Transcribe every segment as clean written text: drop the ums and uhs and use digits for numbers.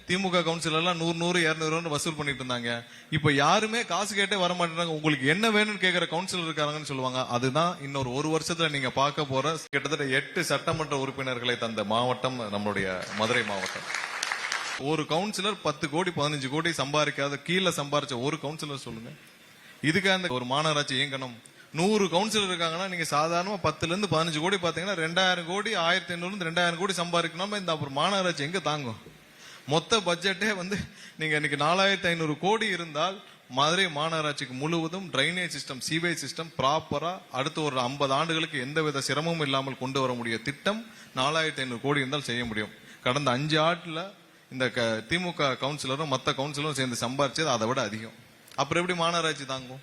திமுக கவுன்சிலர்லாம் 100 200 வசூல் பண்ணிட்டு இருந்தாங்க. இப்ப யாருமே காசு கேட்டே வர மாட்டேங்கிறாங்க. உங்களுக்கு என்ன வேணும்னு கேட்கிற கவுன்சிலர் இருக்காங்கன்னு சொல்லுவாங்க. அதுதான் இன்னொரு ஒரு வருஷத்துல நீங்க பார்க்க போற கிட்டத்தட்ட 8 சட்டமன்ற உறுப்பினர்களை தந்த மாவட்டம் நம்மளுடைய மதுரை மாவட்டம். ஒரு கவுன்சிலர் 10 கோடி 15 கோடி சம்பாதிக்காத கீழே சம்பாரிச்ச ஒரு கவுன்சிலர் சொல்லுங்க. இதுக்கு அந்த ஒரு மாநகராட்சி இயங்கணும். 100 கவுன்சிலர் இருக்காங்கன்னா நீங்க சாதாரணமா 10 இருந்து 15 கோடி பாத்தீங்கன்னா 2000 கோடி 1500 2000 கோடி சம்பாதிக்கணும். இந்த அப்புறம் மாநகராட்சி எங்க தாங்கும்? மொத்த பட்ஜெட்டே நீங்க இன்னைக்கு 4500 கோடி இருந்தால் மதுரை மாநகராட்சிக்கு முழுவதும் டிரைனேஜ் சிஸ்டம், சீவேஜ் சிஸ்டம் ப்ராப்பரா அடுத்த ஒரு 50 ஆண்டுகளுக்கு எந்தவித சிரமமும் இல்லாமல் கொண்டு வர முடிய திட்டம் 4500 கோடி இருந்தால் செய்ய முடியும். கடந்த 5 ஆண்டுல இந்த திமுக கவுன்சிலரும் மற்ற கவுன்சிலரும் சேர்ந்து சம்பாரிச்சது அதை விட அதிகம். அப்புறம் எப்படி மாநகராட்சி தாங்கும்?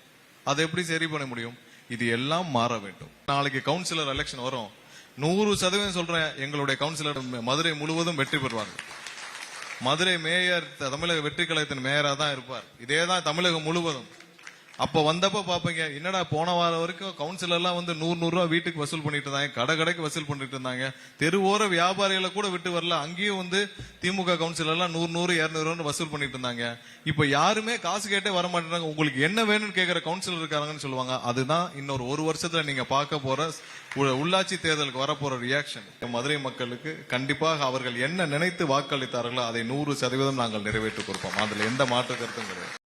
அதை எப்படி சரி பண்ண முடியும்? இது எல்லாம் மாற வேண்டும். நாளைக்கு கவுன்சிலர் எலெக்ஷன் வரும். 100% சொல்றேன், எங்களுடைய கவுன்சிலர் மதுரை முழுவதும் வெற்றி பெறுவார்கள். மதுரை மேயர் தமிழக வெற்றி கழகத்தின் மேயரா தான் இருப்பார். இதேதான் தமிழகம் முழுவதும். அப்ப வந்தப்ப பாப்பீங்க, என்னடா போன வாரம் வரைக்கும் கவுன்சிலர்லாம் 100 ரூபாய் வீட்டுக்கு வசூல் பண்ணிட்டு இருந்தாங்க, கடைக்கு வசூல் பண்ணிட்டு இருந்தாங்க, தெருவோர வியாபாரிகளை கூட விட்டு வரல, அங்கேயும் திமுக கவுன்சிலர்லாம் 100 200 வசூல் பண்ணிட்டு இருந்தாங்க. இப்ப யாருமே காசு கேட்டே வர மாட்டேங்கிறாங்க. உங்களுக்கு என்ன வேணும்னு கேட்கிற கவுன்சிலர் இருக்காங்கன்னு சொல்லுவாங்க. அதுதான் இன்னொரு ஒரு வருஷத்துல நீங்க பார்க்க போற உள்ளாட்சி தேர்தலுக்கு வரப்போற ரியாக்ஷன். மதுரை மக்களுக்கு கண்டிப்பாக அவர்கள் என்ன நினைத்து வாக்களித்தார்களோ அதை 100% நாங்கள் நிறைவேற்றி கொடுப்போம். அதுல எந்த மாற்று கருத்தும் கிடையாது.